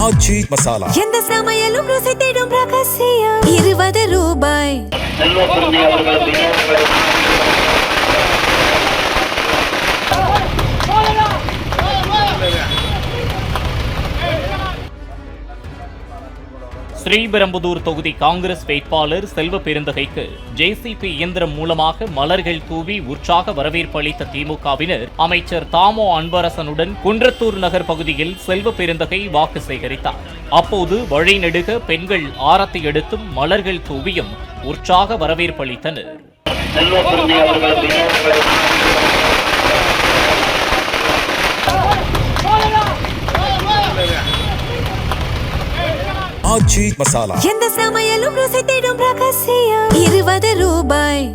ஆச்சி மசாலா. எந்த சமையலும் ருசி தேடும் ரகசியம். 20 ரூபாய். ஸ்ரீபெரும்புதூர் தொகுதி காங்கிரஸ் வேட்பாளர் செல்வ பெருந்தகைக்கு ஜேசிபி இயந்திரம் மூலமாக மலர்கள் தூவி உற்சாக வரவேற்பு அளித்த திமுகவினர் அமைச்சர் தாமோ அன்பரசனுடன் குன்றத்தூர் நகர் பகுதியில் செல்வ பெருந்தகை வாக்கு சேகரித்தார். அப்போது வழிநெடுக பெண்கள் ஆரத்தி எடுத்தும் மலர்கள் தூவியும் உற்சாக வரவேற்பு அளித்தனர். ஆச்சி மசாலா. எந்த சமையலும் ருசி தேடும் ரகசியம். 20 ரூபாய்.